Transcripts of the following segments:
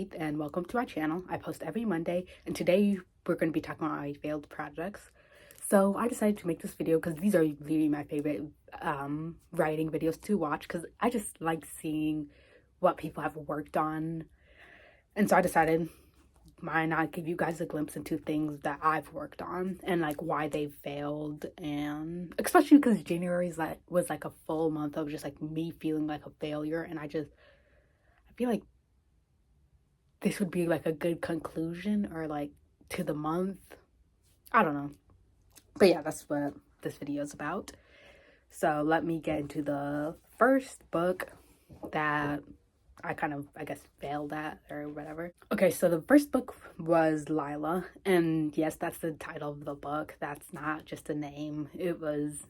Faith and welcome to my channel. I post every Monday and today we're going to be talking about my failed projects. So I decided to make this video because these are really my favorite writing videos to watch because I just like seeing what people have worked on. And so I decided why not give you guys a glimpse into things that I've worked on and like why they failed, and especially because January was like a full month of just like me feeling like a failure, and I feel like this would be like a good conclusion or like to the month. I don't know. But yeah, that's what this video is about. So let me get into the first book that I kind of, I guess, failed at or whatever. Okay, so the first book was Liyla. And yes, that's the title of the book. That's not just a name. It was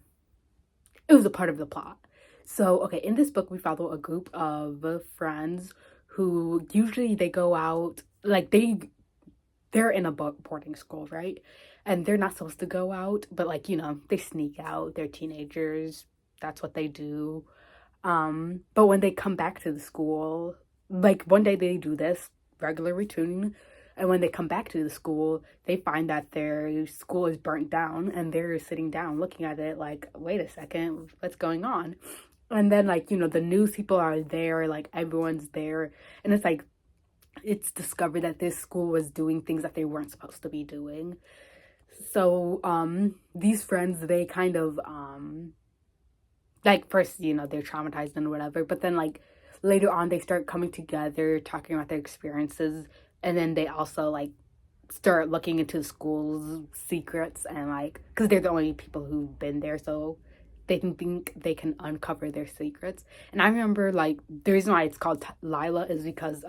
a part of the plot. So, okay, in this book, we follow a group of friends who usually they go out, like they're in a boarding school, right? And they're not supposed to go out, but like, you know, they sneak out. They're teenagers. That's what they do. But when they come back to the school, like one day they do this regular routine, and when they come back to the school, they find that their school is burnt down and they're sitting down looking at it like, wait a second, what's going on? And then like, you know, the news people are there, like everyone's there, and it's like it's discovered that this school was doing things that they weren't supposed to be doing. So these friends, they kind of like first, you know, they're traumatized and whatever, but then like later on they start coming together, talking about their experiences, and then they also like start looking into the school's secrets, and like because they're the only people who've been there, so they can think they can uncover their secrets. And I remember like the reason why it's called Liyla is because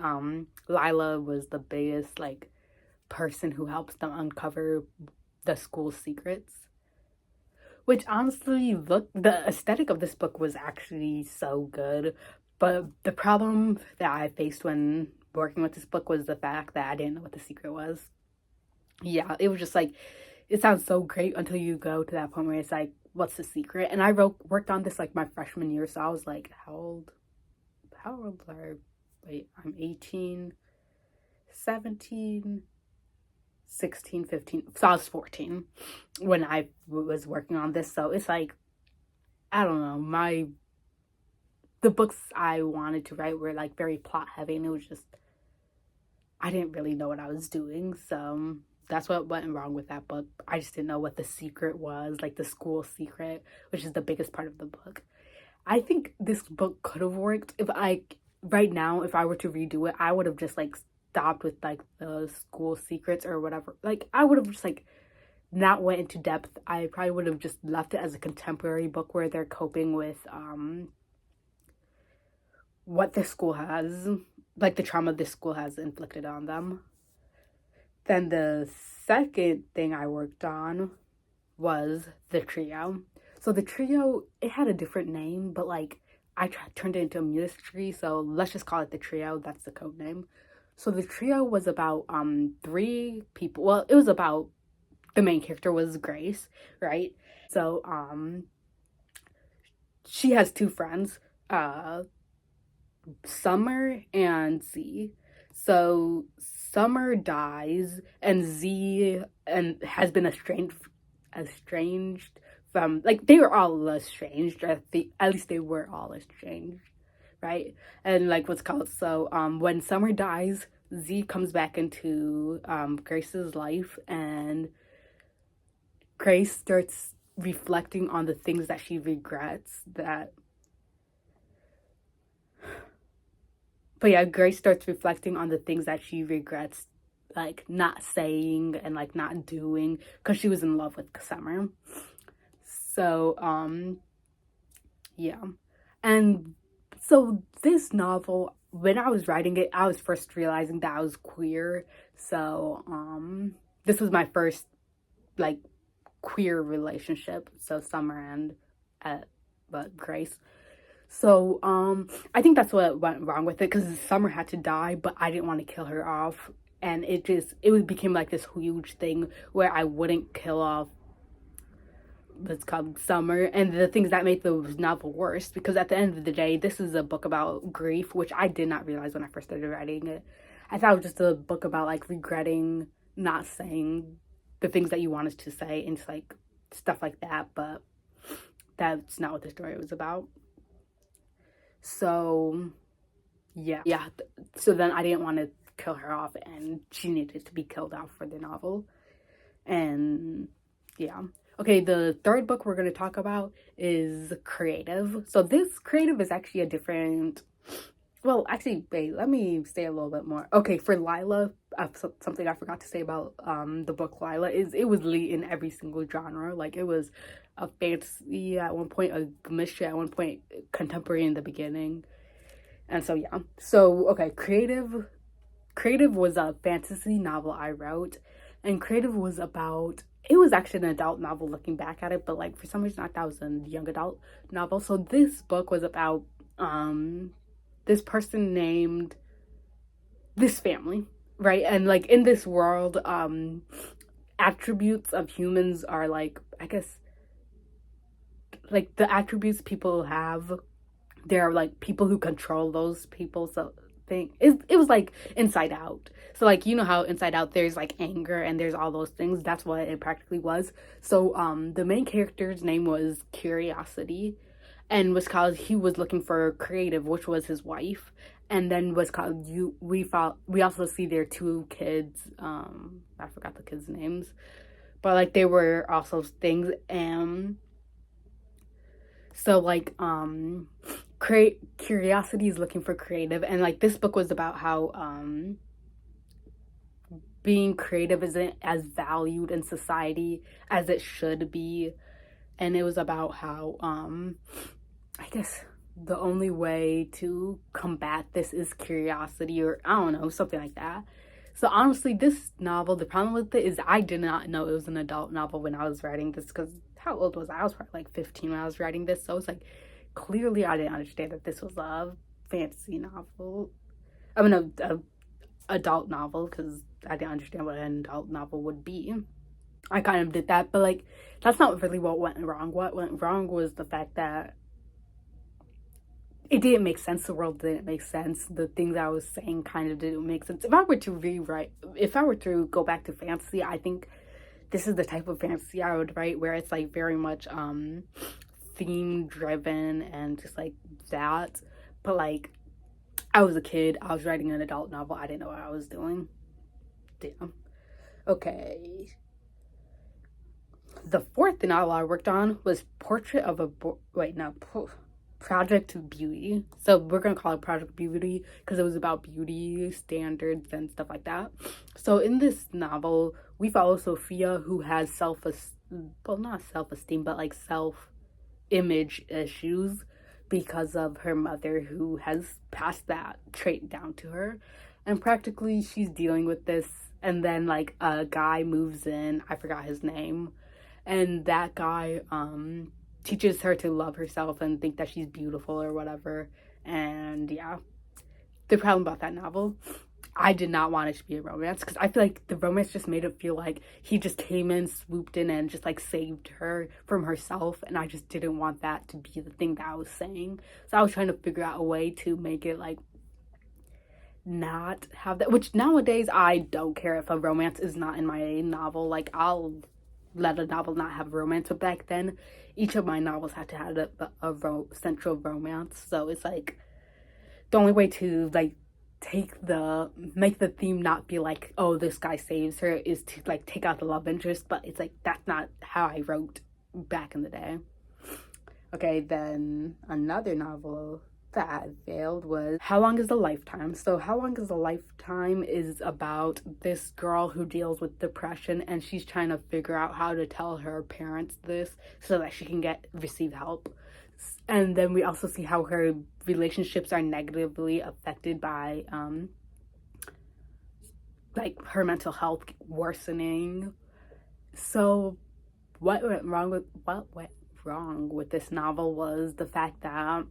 Liyla was the biggest like person who helps them uncover the school's secrets. Which honestly, look, the aesthetic of this book was actually so good. But the problem that I faced when working with this book was the fact that I didn't know what the secret was. Yeah, it was just like, it sounds so great until you go to that point where it's like, what's the secret? And I worked on this like my freshman year, so I was like, how old are I? Wait, I'm 18, 17, 16, 15. So I was 14 when I was working on this. So it's like, I don't know, the books I wanted to write were like very plot heavy, and it was just, I didn't really know what I was doing. So that's what went wrong with that book. I just didn't know what the secret was, like the school secret, which is the biggest part of the book. I think this book could have worked if right now, if I were to redo it, I would have just like stopped with like the school secrets or whatever. Like I would have just like not went into depth. I probably would have just left it as a contemporary book where they're coping with what the school has, like the trauma this school has inflicted on them. Then the second thing I worked on was the trio. So the trio, it had a different name, but like I turned it into a mystery, so let's just call it the trio. That's the code name. So the trio was about three people. Well, it was about, the main character was Grace, right? So she has two friends, Summer and Z. So Summer dies, and Z and has been estranged from, like, they were all estranged. At least they were all estranged, right? And like what's called, so when Summer dies, Z comes back into Grace's life, and Grace starts reflecting on the things that she regrets Grace starts reflecting on the things that she regrets, like not saying and like not doing, because she was in love with Summer. So yeah. And so this novel, when I was writing it, I was first realizing that I was queer. So this was my first like queer relationship. So Summer and Grace. So I think that's what went wrong with it, because Summer had to die, but I didn't want to kill her off. And it became like this huge thing where I wouldn't kill off, that's called Summer, and the things that make the novel worse, because at the end of the day, this is a book about grief, which I did not realize when I first started writing it. I thought it was just a book about like regretting not saying the things that you wanted to say and just like stuff like that, but that's not what the story was about. So yeah. So then I didn't want to kill her off, and she needed to be killed off for the novel. And yeah. Okay, the third book we're going to talk about is Creative. So this Creative is actually a different, well, actually, wait, let me say a little bit more. Okay, for Liyla, something I forgot to say about the book Liyla is it was lead in every single genre. Like, it was a fantasy at one point, a mystery at one point, contemporary in the beginning. And so yeah. So okay, Creative was a fantasy novel I wrote, and Creative was about, it was actually an adult novel looking back at it, but like for some reason I thought it was a young adult novel. So this book was about this person named this family, right? And like in this world, attributes of humans are like, I guess, like the attributes people have, there are like people who control those people. So it was like Inside Out. So like, you know how Inside Out there's like anger and there's all those things. That's what it practically was. So the main character's name was Curiosity, and was called, he was looking for Creative, which was his wife, and then was called you. We also see their two kids. I forgot the kids' names, but like they were also things. And so like Curiosity is looking for Creative, and like this book was about how being creative isn't as valued in society as it should be. And it was about how I guess the only way to combat this is curiosity, or I don't know, something like that. So honestly, this novel, the problem with it is I did not know it was an adult novel when I was writing this, because how old was I? I was probably like 15 when I was writing this. So it's like, clearly I didn't understand that this was a fantasy novel. I mean, a adult novel, because I didn't understand what an adult novel would be. I kind of did that, but like, that's not really what went wrong. What went wrong was the fact that it didn't make sense. The world didn't make sense. The things I was saying kind of didn't make sense. If I were to go back to fantasy, I think this is the type of fantasy I would write, where it's like very much theme driven and just like that. But like, I was a kid, I was writing an adult novel, I didn't know what I was doing. Damn. Okay. The fourth novel I worked on was Portrait of a Project Beauty. So we're gonna call it Project Beauty because it was about beauty standards and stuff like that. So in this novel, we follow Sophia, who has not self-esteem, but like self-image issues because of her mother, who has passed that trait down to her. And practically she's dealing with this, and then like a guy moves in, I forgot his name, and that guy teaches her to love herself and think that she's beautiful or whatever. And yeah, the problem about that novel, I did not want it to be a romance, because I feel like the romance just made it feel like he just came in, swooped in, and just like saved her from herself. And I just didn't want that to be the thing that I was saying. So I was trying to figure out a way to make it like not have that, which nowadays I don't care if a romance is not in my novel. Like, I'll let a novel not have romance, but back then each of my novels had to have a central romance. So it's like the only way to like make the theme not be like, oh, this guy saves her, is to like take out the love interest. But it's like, that's not how I wrote back in the day. Okay, then another novel that I failed was How Long is a Lifetime? So How Long is a Lifetime is about this girl who deals with depression, and she's trying to figure out how to tell her parents this so that she can receive help. And then we also see how her relationships are negatively affected by like her mental health worsening. So what went wrong with this novel was the fact that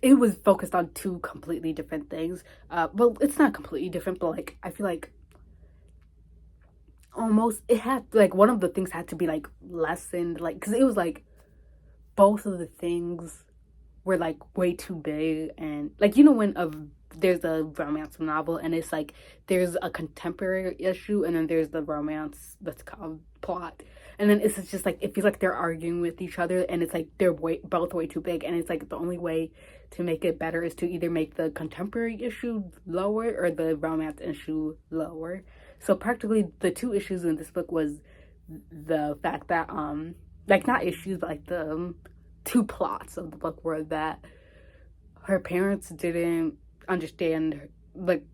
it was focused on two completely different things. Well, it's not completely different, but like, I feel like almost it had like, one of the things had to be like lessened, like, because it was like both of the things were like way too big. And like, you know, when there's a romance novel, and it's like there's a contemporary issue, and then there's the romance that's called plot. And then it's just like it feels like they're arguing with each other, and it's like they're both way too big, and it's like the only way to make it better is to either make the contemporary issue lower or the romance issue lower. So practically the two issues in this book was the fact that like not issues but like the two plots of the book were that her parents didn't understand, like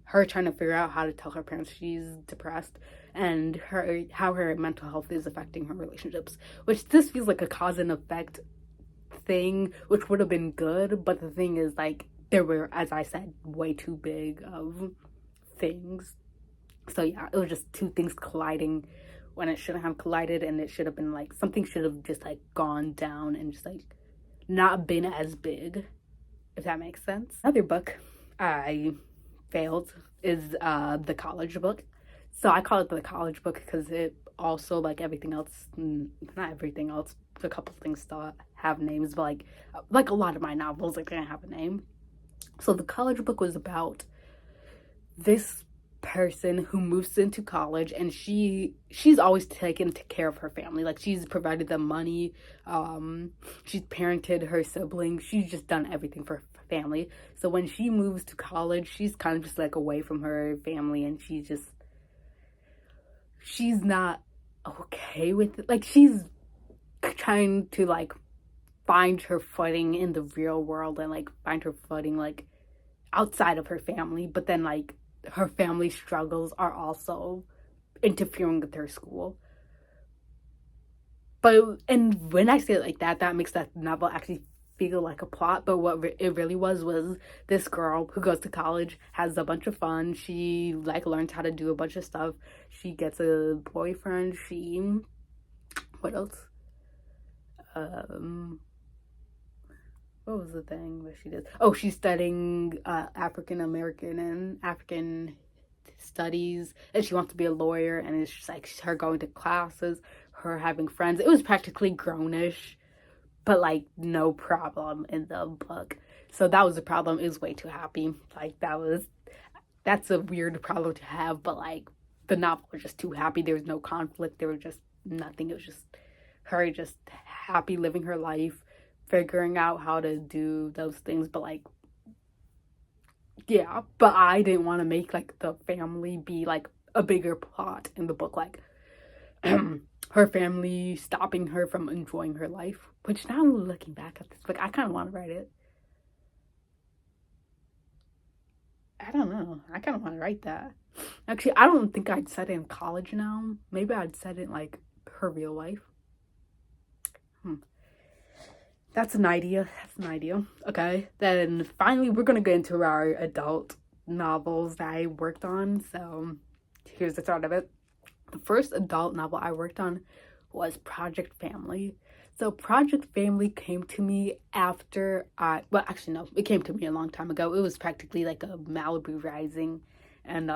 her trying to figure out how to tell her parents she's depressed, and her how her mental health is affecting her relationships, which this feels like a cause and effect thing, which would have been good, but the thing is like there were, as I said, way too big of things. So yeah, it was just two things colliding when it shouldn't have collided, and it should have been like something should have just like gone down and just like not been as big, if that makes sense. Another book I failed is the college book. So I call it the college book because it also, like everything else, not everything else, a couple things still have names, but like a lot of my novels, like they don't have a name. So the college book was about this person who moves into college, and she's always taken care of her family. Like she's provided them money, she's parented her siblings, she's just done everything for her family. So when she moves to college, she's kind of just like away from her family, and she's not okay with it. Like she's trying to like find her footing in the real world and like find her footing like outside of her family, but then like her family struggles are also interfering with her school. But and when I say it like that, that makes that novel actually feel like a plot. But what it really was this girl who goes to college, has a bunch of fun. She like learns how to do a bunch of stuff. She gets a boyfriend. What else? What was the thing that she did? Oh, she's studying African American and African studies, and she wants to be a lawyer, and it's just like her going to classes, her having friends. It was practically grownish, but like no problem in the book. So that was the problem. It was way too happy. Like that's a weird problem to have, but like the novel was just too happy. There was no conflict. There was just nothing. It was just her just happy living her life, figuring out how to do those things. But like, yeah, but I didn't want to make like the family be like a bigger plot in the book, like her family stopping her from enjoying her life. Which now looking back at this book, I kind of want to write it. I don't know. I kind of want to write that. Actually, I don't think I'd set it in college now. Maybe I'd set it in like her real life. That's an idea. Okay, then finally we're gonna get into our adult novels that I worked on. So here's the start of it. The first adult novel I worked on was Project Family. So Project Family came to me after well, actually no, it came to me a long time ago. It was practically like a Malibu Rising and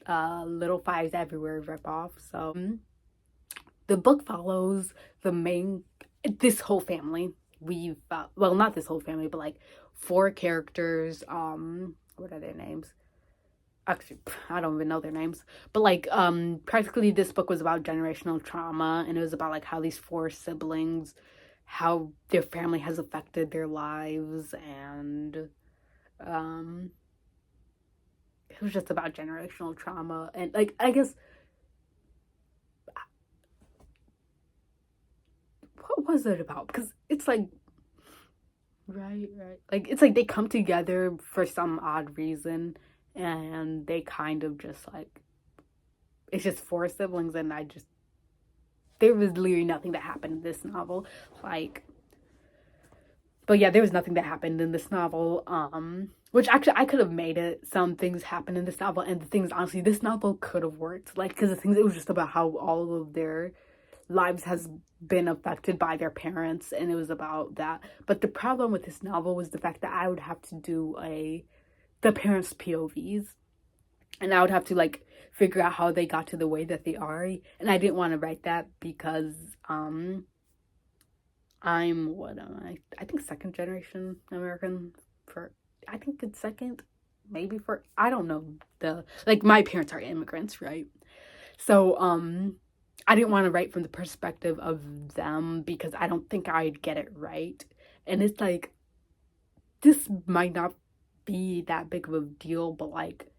Little Fires Everywhere ripoff. So the book follows this whole family. Well, not this whole family, but like 4 characters. What are their names? Actually, I don't even know their names. But like practically this book was about generational trauma, and it was about like how these 4 siblings, how their family has affected their lives, and it was just about generational trauma. And like I guess, what was it about? Because it's like, right, like it's like they come together for some odd reason, and they kind of just like, it's just 4 siblings, and there was literally nothing that happened in this novel, like, but yeah, there was nothing that happened in this novel, which actually I could have made it, some things happen in this novel, and the things, honestly, this novel could have worked, like, because the things, it was just about how all of their lives has been affected by their parents, and it was about that. But the problem with this novel was the fact that I would have to do the parents' POVs, and I would have to like figure out how they got to the way that they are, and I didn't want to write that because I'm, what am I think, second generation American. I think it's second, maybe for, I don't know, like my parents are immigrants, right? So I didn't want to write from the perspective of them because I don't think I'd get it right. And it's like, this might not be that big of a deal, but like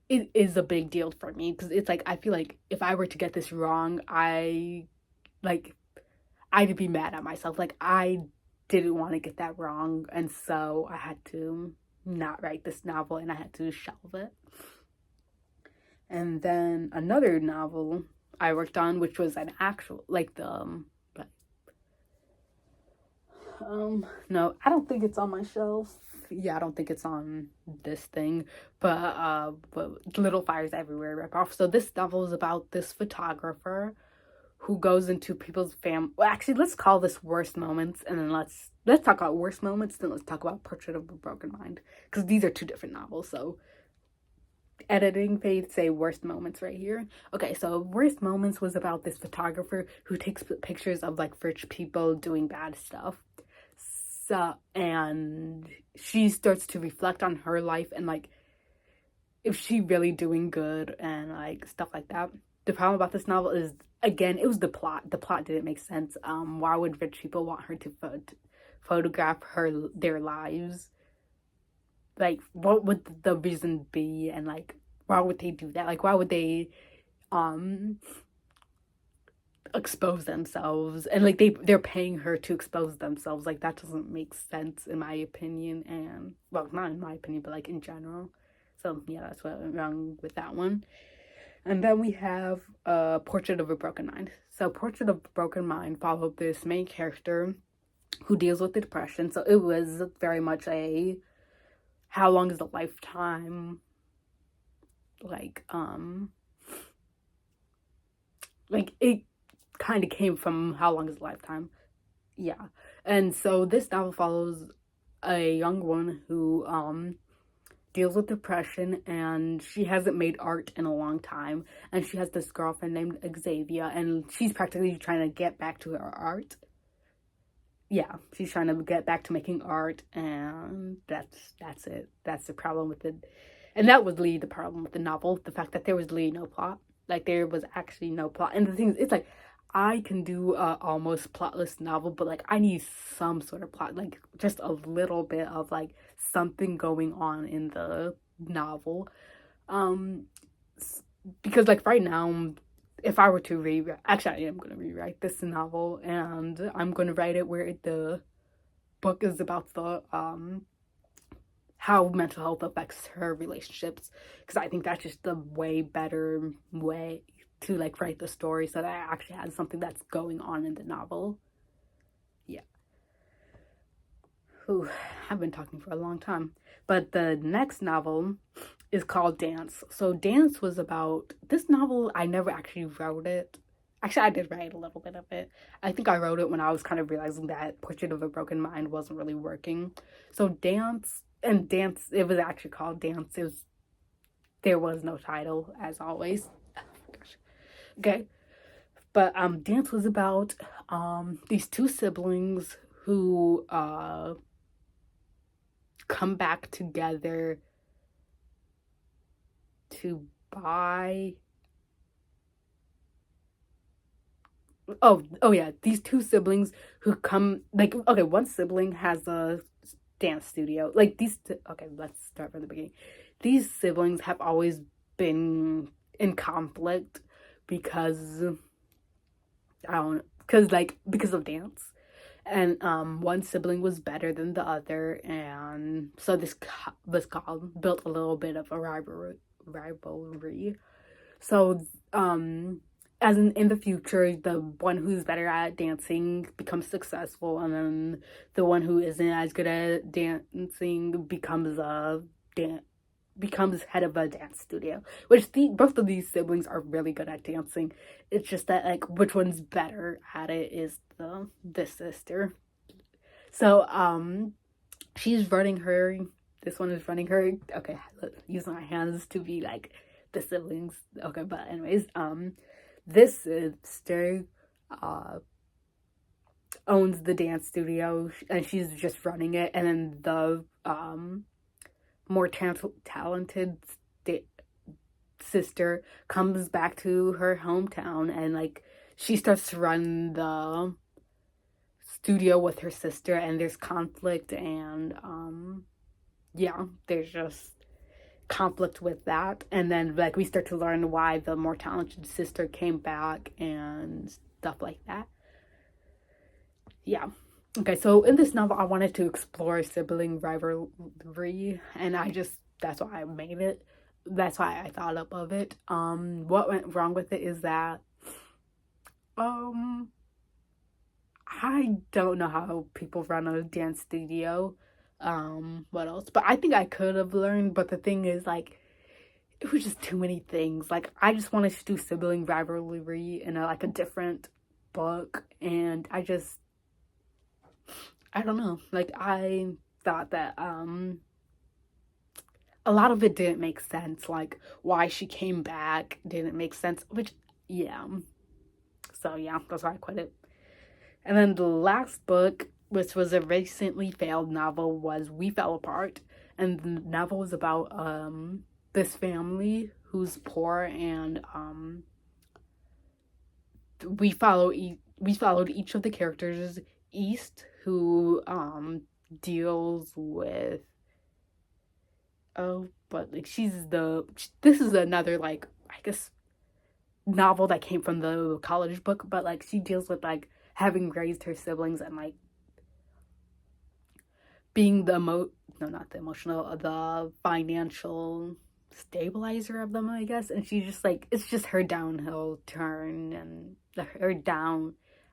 it is a big deal for me because it's like I feel like if I were to get this wrong, like I'd be mad at myself. Like I didn't want to get that wrong, and so I had to not write this novel and I had to shelve it. And then another novel I worked on, which was an actual like no, I don't think it's on my shelf. Yeah, I don't think it's on this thing. But Little Fires Everywhere ripoff. So this novel is about this photographer who goes into people's well, actually, let's call this worst moments, and then let's talk about worst moments, then let's talk about Portrait of a Broken Mind, because these are two different novels. So editing page say worst moments right here. Okay, so worst moments was about this photographer who takes pictures of like rich people doing bad stuff. So, and she starts to reflect on her life and like if she really doing good and like stuff like that. The problem about this novel is, again, it was the plot. The plot didn't make sense. Why would rich people want her to photograph their lives? Like, what would the reason be? And like, why would they do that? Like, why would they expose themselves? And like they're paying her to expose themselves. Like that doesn't make sense in my opinion. And well, not in my opinion, but like in general. So yeah, that's what went wrong with that one. And then we have Portrait of a Broken Mind. So Portrait of a Broken Mind followed this main character who deals with depression. So it was very much a how long is a lifetime, like it kind of came from How Long is a Lifetime. Yeah. And so this novel follows a young woman who deals with depression, and she hasn't made art in a long time, and she has this girlfriend named Xavier, and she's practically trying to get back to her art. Yeah, she's trying to get back to making art, and that's it. That's the problem with it. And that was literally the problem with the novel, the fact that there was literally no plot. Like there was actually no plot. And the thing is, it's like I can do a almost plotless novel, but like I need some sort of plot, like just a little bit of like something going on in the novel. Because like right now, if I were to rewrite, actually I am going to rewrite this novel, and I'm going to write it where the book is about the how mental health affects her relationships, because I think that's just the way better way to like write the story so that I actually have something that's going on in the novel. Yeah. Ooh, I've been talking for a long time. But the next novel is called Dance. So Dance was about this novel. I never actually wrote it. Actually, I did write a little bit of it. I think I wrote it when I was kind of realizing that Portrait of a Broken Mind wasn't really working. So Dance, it was actually called Dance. There was no title, as always. Oh my gosh. Okay. But Dance was about these two siblings who come back together to buy oh yeah, these two siblings who come, like, okay, one sibling has a dance studio. Like okay, let's start from the beginning. These siblings have always been in conflict because I don't because of dance. And one sibling was better than the other, and so this built a little bit of a rivalry. So as in the future, the one who's better at dancing becomes successful, and then the one who isn't as good at dancing becomes head of a dance studio. Which both of these siblings are really good at dancing. It's just that like which one's better at it is this sister. So she's running her. This one is running her. Okay, using my hands to be like the siblings. Okay, but anyways, this sister owns the dance studio, and she's just running it, and then the more talented sister comes back to her hometown, and like she starts to run the studio with her sister, and there's conflict, and yeah, there's just conflict with that. And then like we start to learn why the more talented sister came back and stuff like that. Yeah. Okay, so in this novel I wanted to explore sibling rivalry, and that's why I made it. That's why I thought up of it. What went wrong with it is that um I don't know how people run a dance studio. What else? But I think I could have learned, but the thing is like it was just too many things. Like I just wanted to do sibling rivalry in like a different book, and I don't know. Like I thought that a lot of it didn't make sense. Like why she came back didn't make sense, which yeah. So yeah, that's why I quit it. And then the last book, which was a recently failed novel, was We Fell Apart. And the novel was about this family who's poor, and we followed each of the characters. East, who deals with but like this is another like I guess novel that came from the college book, but like she deals with like having raised her siblings and like being no, not the emotional, the financial stabilizer of them, I guess. And she's just like, it's just her downhill turn, and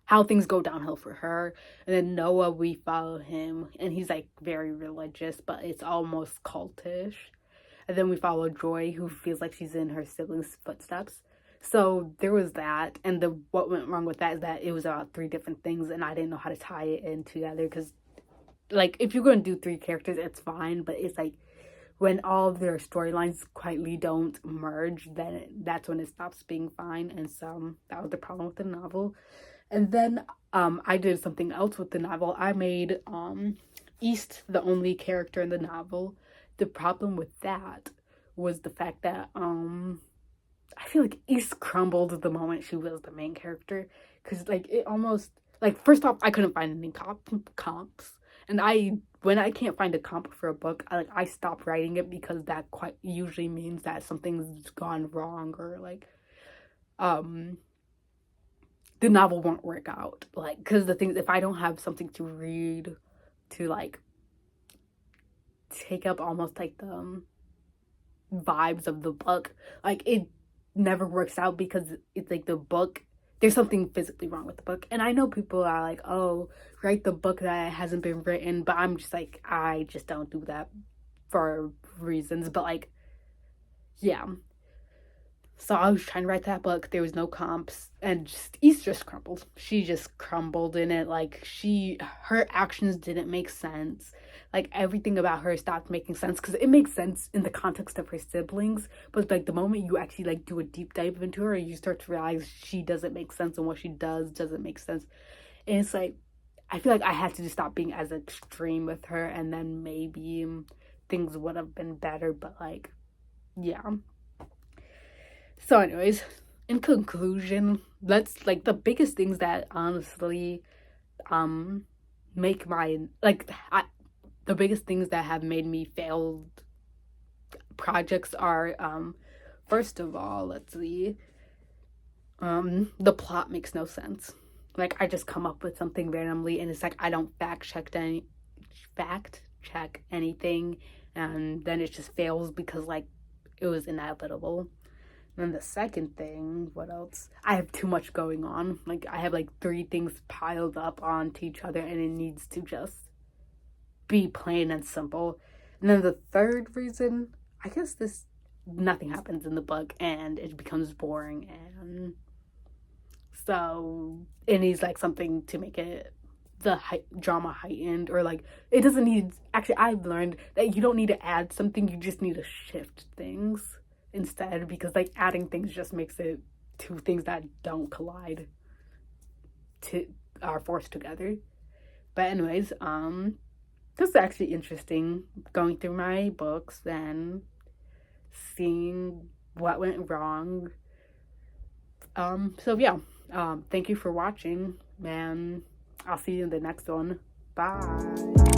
how things go downhill for her. And then Noah, we follow him, and he's like very religious, but it's almost cultish. And then we follow Joy, who feels like she's in her siblings' footsteps. So there was that, and what went wrong with that is that it was about three different things, and I didn't know how to tie it in together, because like if you're going to do three characters, it's fine, but it's like when all of their storylines quietly don't merge, then that's when it stops being fine. And so that was the problem with the novel. And then I did something else with the novel. I made East the only character in the novel. The problem with that was the fact that I feel like East crumbled the moment she was the main character, because like it almost like first off I couldn't find any comps, and when I can't find a comp for a book, I stop writing it, because that quite usually means that something's gone wrong, or like the novel won't work out. Like, because the things, if I don't have something to read to like take up almost like the vibes of the book, like it never works out, because it's like the book, there's something physically wrong with the book. And I know people are like, oh, write the book that hasn't been written, but I'm just like, I just don't do that for reasons. But like, yeah, so I was trying to write that book, there was no comps, and East just crumbled. She just crumbled in it. Like her actions didn't make sense. Like everything about her stopped making sense, because it makes sense in the context of her siblings, but like the moment you actually like do a deep dive into her, you start to realize she doesn't make sense, and what she does doesn't make sense. And it's like I feel like I had to just stop being as extreme with her, and then maybe things would have been better. But like, yeah. So anyways, in conclusion, let's like the biggest things that honestly make my the biggest things that have made me failed projects are first of all, let's see, the plot makes no sense. Like I just come up with something randomly, and it's like I don't fact check anything, and then it just fails because like it was inevitable. And then the second thing, what else? I have too much going on. Like I have like three things piled up onto each other, and it needs to just be plain and simple. And then the third reason, I guess nothing happens in the book, and it becomes boring, and so it needs like something to make it drama heightened, or like it doesn't need. Actually, I've learned that you don't need to add something, you just need to shift things instead, because like adding things just makes it two things that don't collide to are forced together. But anyways, this is actually interesting, going through my books and seeing what went wrong. So yeah, thank you for watching, and I'll see you in the next one. Bye.